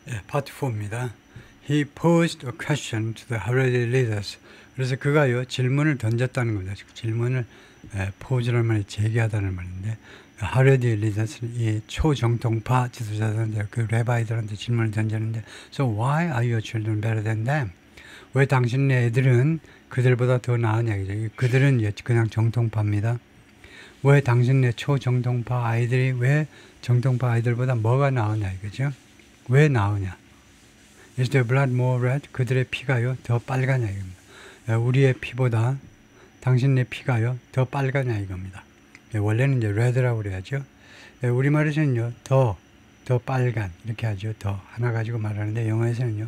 예, 파트 4입니다. He posed a question to the Haredi leaders. 그래서 그가요 질문을 던졌다는 겁니다. 질문을 pose라는 말이 제기하다는 말인데 Haredi leaders 이 초정통파 지도자들한테 그 레바이들한테 질문을 던졌는데 So why are your children better than them? 왜 당신네 애들은 그들보다 더 나으냐 이죠. 그들은 그냥 정통파입니다. 왜 당신네 초정통파 아이들이 왜 정통파 아이들보다 뭐가 나으냐 이거죠. 왜 나으냐? Is their blood more red? 그들의 피가요 더 빨가냐 이겁니다. 우리의 피보다 당신네 피가요 더 빨가냐 이겁니다. 원래는 이제 red라고 그래야죠. 우리말에서는요 더 빨간 이렇게 하죠. 더 하나 가지고 말하는데 영어에서는요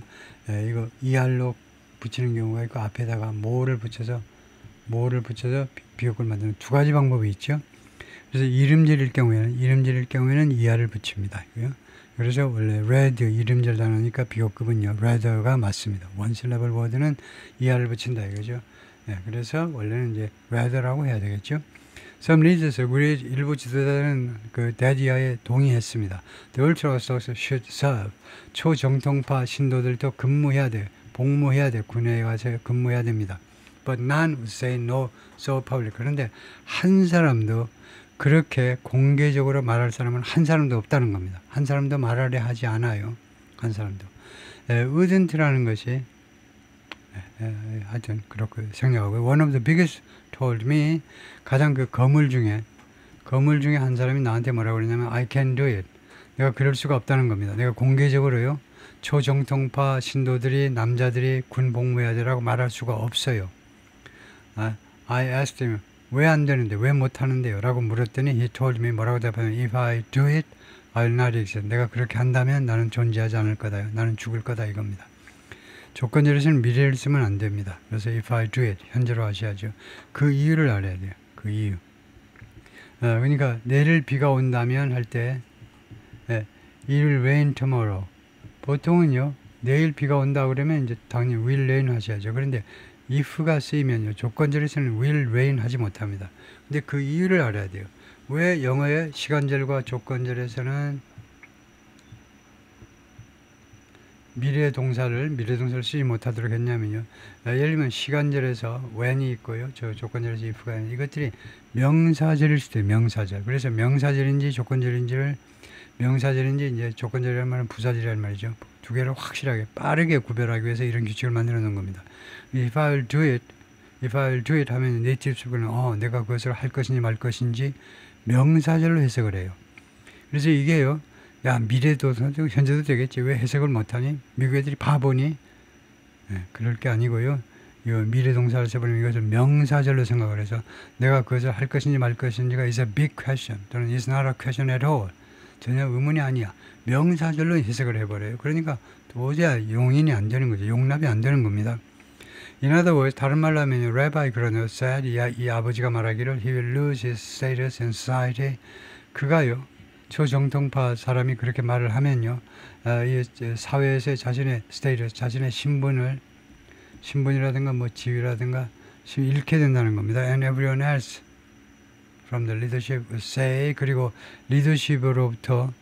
이거 ER로 붙이는 경우가 있고 앞에다가 more를 붙여서 비교급을 만드는 두 가지 방법이 있죠. 그래서 이름질일 경우에는 ER을 붙입니다. 그래서 원래 red 이름질 단어니까 비교급은요 red가 맞습니다. 원실레벌 워드는 ER를 붙인다 이거죠. 그래서 원래는 이제 red라고 해야 되겠죠. Some leaders, 우리 일부 지도자들은 그 대지하에 동의했습니다. The Ultra-Orthodox should serve. 초정통파 신도들도 근무해야 돼, 복무해야 돼, 군에 가서 근무해야 됩니다. But none would say no so public. 그런데 한 사람도 그렇게 공개적으로 말할 사람은 한 사람도 없다는 겁니다. 한 사람도 말하려 하지 않아요. 한 사람도. wouldn't라는 것이 하여튼 그렇게 생각하고 One of the biggest told me 가장 그 거물 중에 한 사람이 나한테 뭐라고 그러냐면 I can do it. 내가 그럴 수가 없다는 겁니다. 내가 공개적으로요. 초정통파 신도들이 남자들이 군 복무해야 되라고 말할 수가 없어요. I asked him 왜 안 되는데 왜 못하는데요 라고 물었더니 he told me 뭐라고 답하면 if I do it I'll not exist. 내가 그렇게 한다면 나는 존재하지 않을 거다. 나는 죽을 거다 이겁니다. 조건절에서는 미래를 쓰면 안 됩니다. 그래서 if I do it 현재로 하셔야죠. 그 이유를 알아야 돼요. 그 이유. 그러니까 내일 비가 온다면 할 때 it will rain tomorrow. 보통은요 내일 비가 온다 그러면 이제 당연히 will rain 하셔야죠. 그런데 if가 쓰이면요 조건절에서는 will rain 하지 못합니다. 근데 그 이유를 알아야 돼요. 왜 영어의 시간절과 조건절에서는 미래 동사를 쓰지 못하도록 했냐면요. 예를 들면 시간절에서 when이 있고요. 저 조건절에서 if가 있는 이것들이 명사절일 수도 있어요. 명사절. 그래서 명사절인지 조건절인지 이제 조건절이라는 말은 부사절이라는 말이죠. 두 개를 확실하게 빠르게 구별하기 위해서 이런 규칙을 만들어 놓은 겁니다. If I'll do it 하면 네이티브 스피커는 내가 그것을 할 것인지 말 것인지 명사절로 해석을 해요. 그래서 이게요. 야 미래도 현재도 되겠지. 왜 해석을 못하니? 미국 애들이 바보니? 그럴 게 아니고요. 이 미래 동사를 써버리면 이것을 명사절로 생각을 해서 내가 그것을 할 것인지 말 것인지가 is a big question 또는 is not a question at all. 전혀 의문이 아니야. 명사절로 해석을 해버려요. 그러니까 도저히 용인이 안 되는 거죠. 용납이 안 되는 겁니다. In other words, 다른 말로 하면 Rabbi 그러네요. said 이 아버지가 말하기를 he will lose his status in society. 그가요. 초정통파 사람이 그렇게 말을 하면요. 이 사회에서 자신의 status, 자신의 신분이라든가 뭐 지위라든가 잃게 된다는 겁니다. And everyone else from the leadership will say 그리고 리더십으로부터의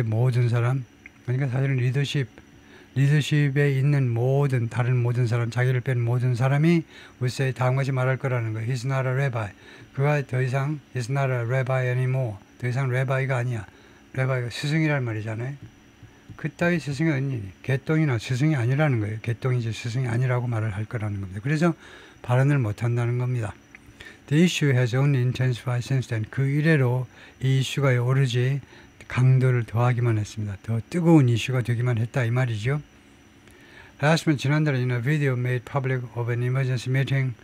모든 사람 그러니까 사실은 리더십에 있는 다른 모든 사람 자기를 뺀 모든 사람이 will say 다음같이 말할 거라는 거예요. He's not a rabbi. 그가 더 이상 He's not a rabbi anymore. 더 이상 레바이가 아니야. 레바이가 스승이란 말이잖아요. 그따위 스승이 아니니 개똥이나 스승이 아니라는 거예요. 개똥이지 스승이 아니라고 말을 할 거라는 겁니다. 그래서 발언을 못한다는 겁니다. The issue has only intensified since then. 그 이래로 이 이슈가 오로지 강도를 더하기만 했습니다. 더 뜨거운 이슈가 되기만 했다 이 말이죠. 라스면 지난달에 in a video made public of an emergency meeting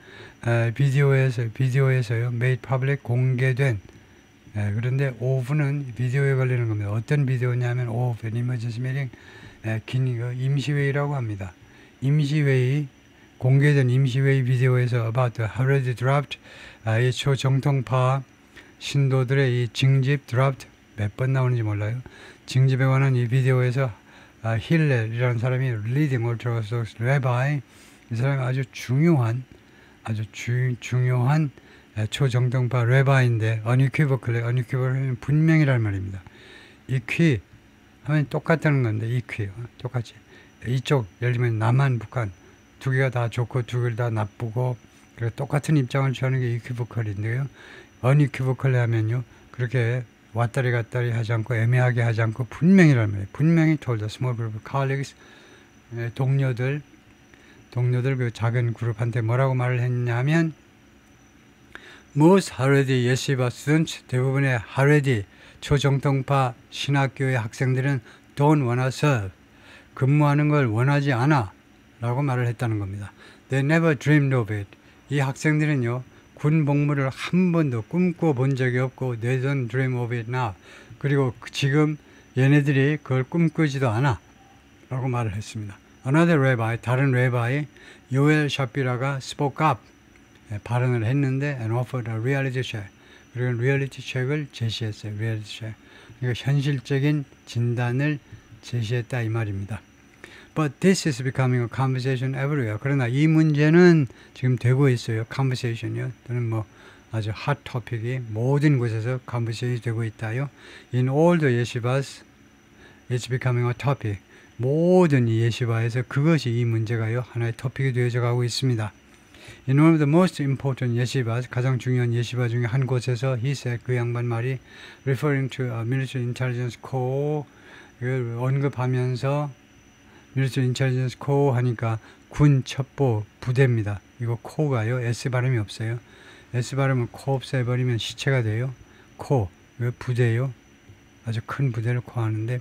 비디오에서요 made public 공개된 그런데 of는 비디오에 걸리는 겁니다. 어떤 비디오냐면 of an emergency meeting 긴 임시회의라고 합니다. 공개된 임시회의 비디오에서 about the Haredi draft 이 초정통파 신도들의 이 징집 draft 몇 번 나오는지 몰라요. 징집에 관한 이 비디오에서 힐렐이라는 사람이 leading Orthodox rabbi 이 사람이 아주 중요한 초정통파 레바인데 unequivocally 분명이란 말입니다. 하면 똑같다는 건데 이퀴 똑같이 이쪽 예를 들면 남한 북한 두 개가 다 좋고 두 개가 다 나쁘고 그래서 똑같은 입장을 취하는 게 이퀴보컬인데요. 어니퀴보컬 하면요 그렇게 왔다리 갔다리 하지 않고 애매하게 하지 않고 분명히란 말이에요. 분명히 told the small group of colleagues 동료들 그 작은 그룹한테 뭐라고 말을 했냐면 most Haredi yeshiva students 대부분의 하레디 초정통파 신학교의 학생들은 don't wanna serve 근무하는 걸 원하지 않아 라고 말을 했다는 겁니다. They never dreamed of it. 이 학생들은요 군 복무를 한 번도 꿈꿔 본 적이 없고 they don't dream of it now. 그리고 지금 얘네들이 그걸 꿈꾸지도 않아 라고 말을 했습니다. Another rabbi, 다른 레바이 요엘 샤피라가 spoke up 발언을 했는데 and offered a reality check. 그리고 리얼리티 체크를 제시했어요. 리얼리티 체크. 그러니까 현실적인 진단을 제시했다 이 말입니다. But this is becoming a conversation everywhere. 그러나 이 문제는 지금 되고 있어요. conversation이요. 또는 뭐 아주 핫 토픽이 모든 곳에서 conversation이 되고 있다요. In all the yeshivas, it's becoming a topic. 모든 이 예시바에서 그것이 이 문제가요. 하나의 토픽이 되어져 가고 있습니다. In one of the most important yeshivas, 가장 중요한 예시바 중에 한 곳에서 he said, 그 양반 말이 referring to a military intelligence corps 언급하면서 military intelligence corps 하니까 군 첩보 부대입니다. 이거 코가요. S 발음이 없어요. S 발음은 코 없애버리면 시체가 돼요. 코, 이거 부대요. 아주 큰 부대를 코하는데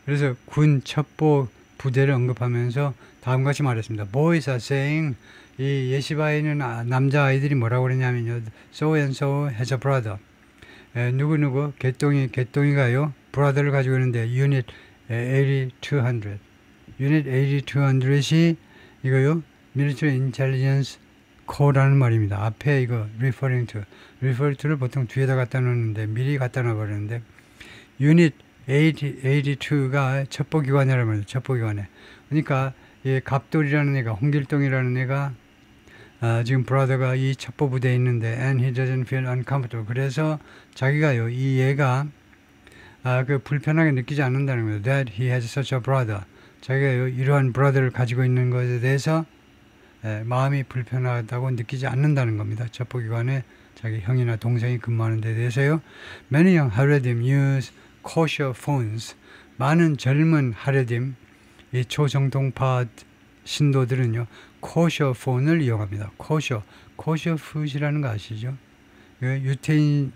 그래서 군 첩보 부대를 언급하면서 다음같이 말했습니다. Boys are saying 이 예시바에는 남자아이들이 뭐라고 그러냐면요. So and so has a brother. 누구누구 개똥이가요. brother를 가지고 있는데 unit 8200. unit 8200이 이거요. military intelligence corps라는 말입니다. 앞에 이거 refer to를 보통 뒤에다 갖다 놓는데 미리 갖다 놔버리는데 unit 82가 첩보기관이라는 말이에요. 첩보기관에. 그러니까 이 갑돌이라는 애가 홍길동이라는 애가 지금 브라더가 이 첩보부대에 있는데 and he doesn't feel uncomfortable. 그래서 자기가요 이 얘가 그 불편하게 느끼지 않는다는 거예요. That he has such a brother. 자기가요 이러한 브라더를 가지고 있는 것에 대해서 마음이 불편하다고 느끼지 않는다는 겁니다. 첩보기관에 자기 형이나 동생이 근무하는 데 대해서요. Many young Haredim use kosher phones. 많은 젊은 하레딤, 이 초정통파 신도들은요, kosher 폰을 이용합니다. kosher food이라는 거 아시죠? 유태인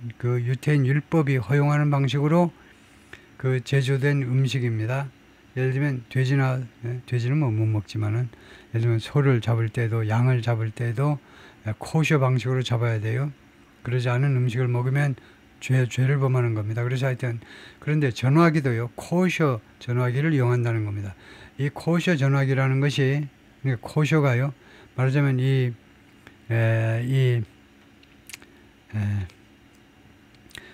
율법이 허용하는 방식으로 그 제조된 음식입니다. 예를 들면 돼지는 뭐 못 먹지만은 예를 들면 소를 잡을 때도 양을 잡을 때도 kosher 방식으로 잡아야 돼요. 그러지 않은 음식을 먹으면 죄를 범하는 겁니다. 그래서 하여튼 그런데 전화기도요. 코셔 전화기를 이용한다는 겁니다. 이 코셔 전화기라는 것이 그러니까 코셔가요. 말하자면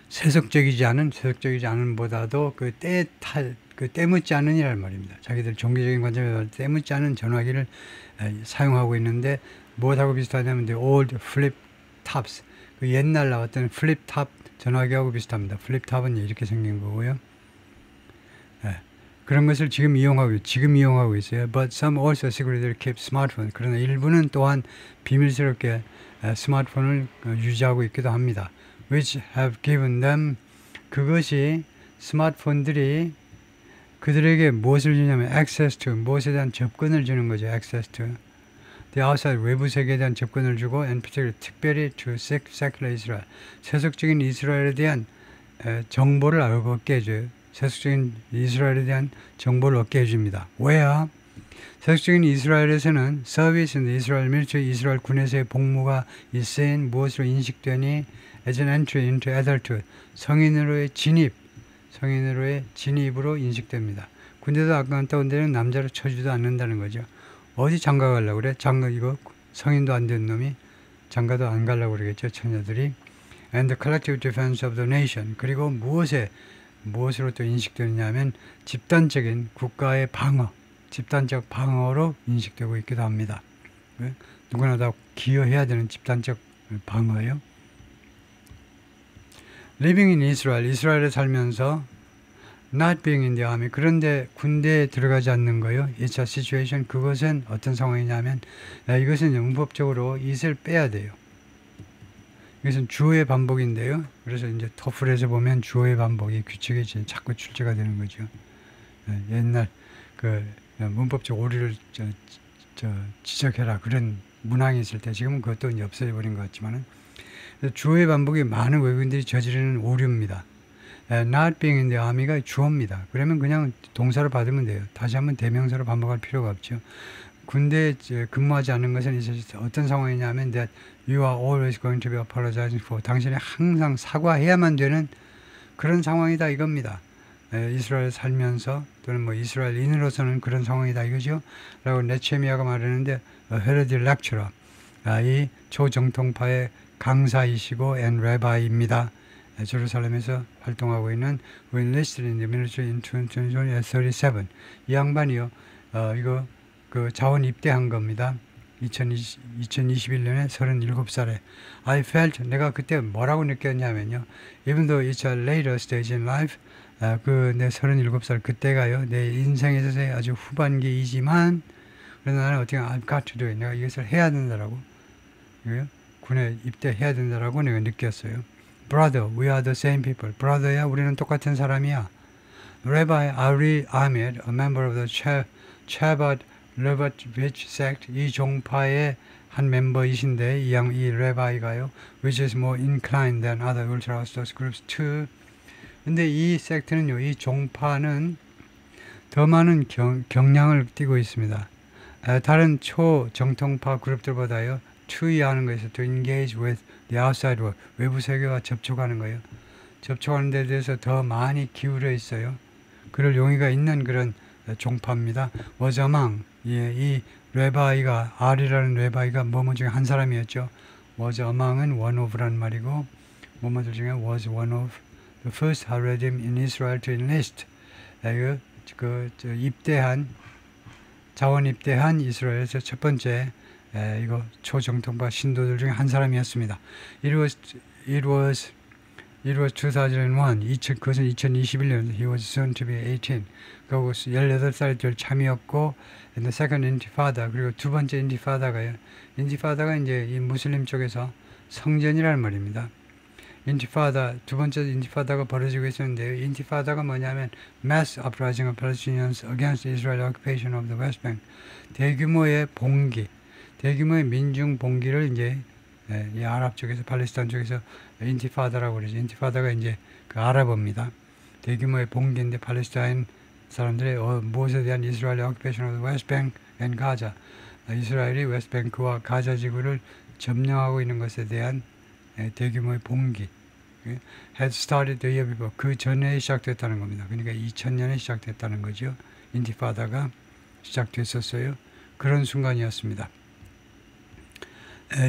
세속적이지 않은 보다도 때묻지 않은이란 말입니다. 자기들 종교적인 관점에서 볼 때 때묻지 않은 전화기를 사용하고 있는데 무엇하고 비슷하냐면 old flip tops. 그 옛날 나왔던 플립 탑 전화기하고 비슷합니다. 플립 탑은 이렇게 생긴 거고요. 그런 것을 지금 이용하고 있어요. But some also secretly keep smartphone. 그러나 일부는 또한 비밀스럽게 스마트폰을 유지하고 있기도 합니다. Which have given them 그것이 스마트폰들이 그들에게 무엇을 주냐면 access to 무엇에 대한 접근을 주는 거죠. access to the outside 외부 세계에 대한 접근을 주고 and particularly 특별히 to secular Israel 세속적인 이스라엘에 대한 정보를 얻게 해줘요. 세속적인 이스라엘에 대한 정보를 얻게 해줍니다. 왜요? 세속적인 이스라엘에서는 서비스인 이스라엘 밀주의 이스라엘 군에서의 복무가 있은 무엇으로 인식되니 as an entry into adulthood 성인으로의 진입으로 인식됩니다. 군대도 아까 갔던 데는 남자로 쳐주지도 않는다는 거죠. 어디 장가 가려고 그래? 이거 성인도 안 된 놈이 장가도 안 가려고 그러겠죠. 처녀들이. And the collective defense of the nation. 그리고 무엇으로 또 인식되느냐 하면 집단적인 국가의 집단적 방어로 인식되고 있기도 합니다. 누구나 다 기여해야 되는 집단적 방어예요. Living in Israel, 이스라엘에 살면서 not being in the army. 그런데 군대에 들어가지 않는 거요. It's a situation. 그것은 어떤 상황이냐면 이것은 문법적으로 it을 빼야 돼요. 이것은 주어의 반복인데요. 그래서 이제 토플에서 보면 주어의 반복이 규칙이 자꾸 출제가 되는 거죠. 옛날 그 문법적 오류를 지적해라 그런 문항이 있을 때 지금은 그것도 이제 없어져 버린 것 같지만은 주어의 반복이 많은 외국인들이 저지르는 오류입니다. not being in the army가 주어입니다. 그러면 그냥 동사로 받으면 돼요. 다시 한번 대명사로 반복할 필요가 없죠. 군대에 근무하지 않는 것은 이제 어떤 상황이냐면 that you are always going to be apologizing for. 당신이 항상 사과해야만 되는 그런 상황이다 이겁니다. 이스라엘 살면서 또는 뭐 이스라엘인으로서는 그런 상황이다 이거죠. 라고 네체미야가 말하는데 헤르디 렉처러 이 초정통파의 강사이시고 앤 레바이입니다. 제루살렘에서 활동하고 있는 who enlisted in the military in 1937. 이 양반이요. 이거 그 자원 입대한 겁니다. 2021년에 37살에 I felt 내가 그때 뭐라고 느꼈냐면요. Even though it's a later stage in life 그 내 37살 그때가요. 내 인생에 있어서의 아주 후반기이지만 그래서 나는 어떻게 I've got to do it. 내가 이것을 해야 된다라고 군에 입대해야 된다라고 내가 느꼈어요. Brother, we are the same people. Brother야, 우리는 똑같은 사람이야. Rabbi Ari Ahmed, a member of the Chabad Lubavitch sect, 이 종파의 한 멤버이신데 이 레바이가요, which is more inclined than other ultra-Orthodox groups too. 근데 이 섹트는요, 이 종파는 더 많은 경향을 띠고 있습니다. 다른 초정통파 그룹들보다요, 투이하는 것에서 to engage with the outside world, 외부 세계와 접촉하는 거예요. 접촉하는 데 대해서 더 많이 기울여 있어요. 그럴 용의가 있는 그런 종파입니다. was among, 이 레바이가, R이라는 레바이가 뭐뭐 중에 한 사람이었죠. was among은 one of라는 말이고, 뭐뭐들 중에 was one of the first Haredim in Israel to enlist. 자원 입대한 이스라엘에서 첫 번째 이거 초정통파 신도들 중에 한 사람이었습니다. It was 2001. 그것은 2021년. He was soon to be 18. 그리고 18살 될 참이었고, and the second intifada. 그리고 두 번째 인티파다가요. 인티파다가 이제 이 무슬림 쪽에서 성전이라는 말입니다. 인티파다, 두 번째 인티파다가 벌어지고 있었는데요. 인티파다가 뭐냐면 mass uprising of Palestinians against Israel occupation of the West Bank. 대규모의 봉기, 대규모의 민중 봉기를 이제 이 아랍 쪽에서, 팔레스타인 쪽에서 인티파다라고 그러죠. 인티파다가 이제 그 아랍어입니다. 대규모의 봉기인데 팔레스타인 사람들의 무엇에 대한 이스라엘 occupation of the West Bank and Gaza. 이스라엘이 웨스트뱅크와 가자 지구를 점령하고 있는 것에 대한 대규모의 봉기. had started the year before. 그 전에 시작됐다는 겁니다. 그러니까 2000년에 시작됐다는 거죠. 인티파다가 시작됐었어요. 그런 순간이었습니다.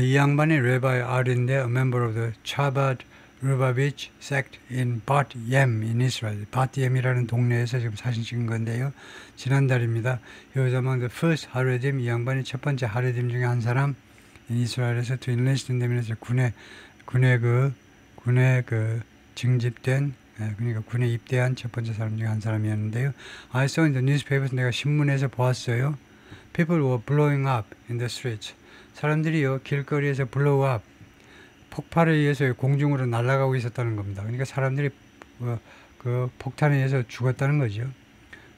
이 양반이 레바이 R인데 a member of the Chabad Lubavitch sect in Bat Yam in Israel. Bat Yam이라는 동네에서 지금 사진 찍은 건데요. 지난달입니다. He was among the first Haredim. 이 양반이 첫 번째 하레dim 중에 한 사람. 이스라엘에서 to enlist in the military. 군에 징집된, 그러니까 군에 입대한 첫 번째 사람 중에 한 사람이었는데요. I saw in the newspapers. 내가 신문에서 보았어요. People were blowing up in the streets. 사람들이요, 길거리에서 blow up, 폭발에 의해서 공중으로 날아가고 있었다는 겁니다. 그러니까 사람들이 그 폭탄에 의해서 죽었다는 거죠.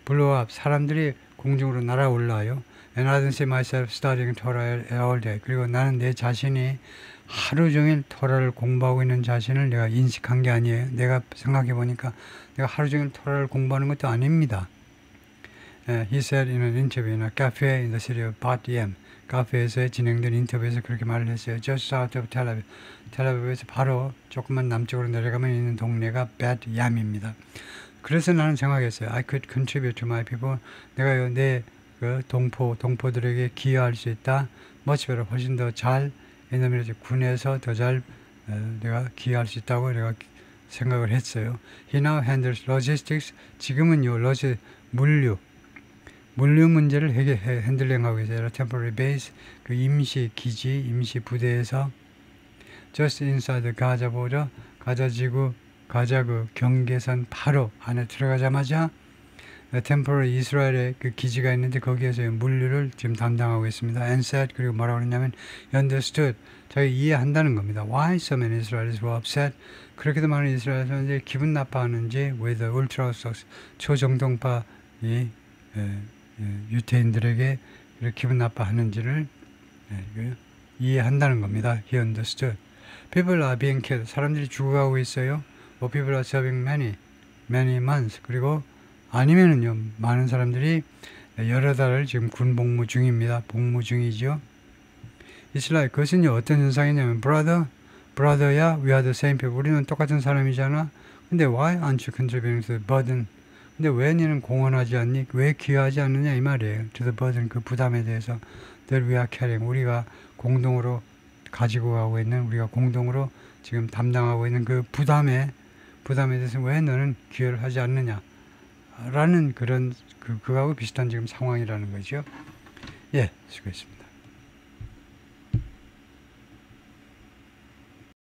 blow up, 사람들이 공중으로 날아올라요. And I didn't see myself studying Torah all day. 그리고 나는 내 자신이 하루 종일 토라를 공부하고 있는 자신을 내가 인식한 게 아니에요. 내가 생각해 보니까 내가 하루 종일 토라를 공부하는 것도 아닙니다. He said in an interview in a cafe in the city of Bat Yam. 카페에서 진행된 인터뷰에서 그렇게 말을 했어요. Just south of Tel Aviv. 텔아비브에서 바로 조금만 남쪽으로 내려가면 있는 동네가 Bat Yam입니다. 그래서 나는 생각했어요. I could contribute to my people. 내가 내 동포들에게 기여할 수 있다. much better, 훨씬 더 잘, 왜냐면 이제 군에서 더 잘 내가 기여할 수 있다고 내가 생각을 했어요. He now handles logistics. 지금은요, 물류 문제를 핸들링하고 계세요. temporary base, 그 임시 기지, 임시 부대에서 just inside the Gaza border, 가자 지구 가자 그 경계선 바로 안에 들어가자마자 템포럴 이스라엘의 그 기지가 있는데 거기에서 물류를 지금 담당하고 있습니다. And said, 그리고 뭐라고 그러냐면 understood, 자기 이해한다는 겁니다. Why so many Israelis were upset? 그렇게도 많은 이스라엘 사람들이 기분 나빠하는지, with the ultra-orthodox 초정통파 이 유태인들에게 이렇게 기분 나빠하는지를 이해한다는 겁니다. He understood. People are being killed. 사람들이 죽어가고 있어요. But people are serving many months. 그리고 아니면은요, 많은 사람들이 여러 달을 지금 군 복무 중입니다. 복무 중이죠. It's like, 그것은요, 어떤 현상이냐면, brother야, we are the same people. 우리는 똑같은 사람이잖아. 근데 why aren't you contributing to the burden? 근데 왜 너는 공헌하지 않니? 왜 기여하지 않느냐 이 말이에요. To the burden, 그 부담에 대해서 that we are carrying, 우리가 공동으로 가지고 가고 있는, 우리가 공동으로 지금 담당하고 있는 그 부담에 대해서 왜 너는 기여를 하지 않느냐 라는 그런 그거하고 비슷한 지금 상황이라는 거죠. 예, 수고했습니다.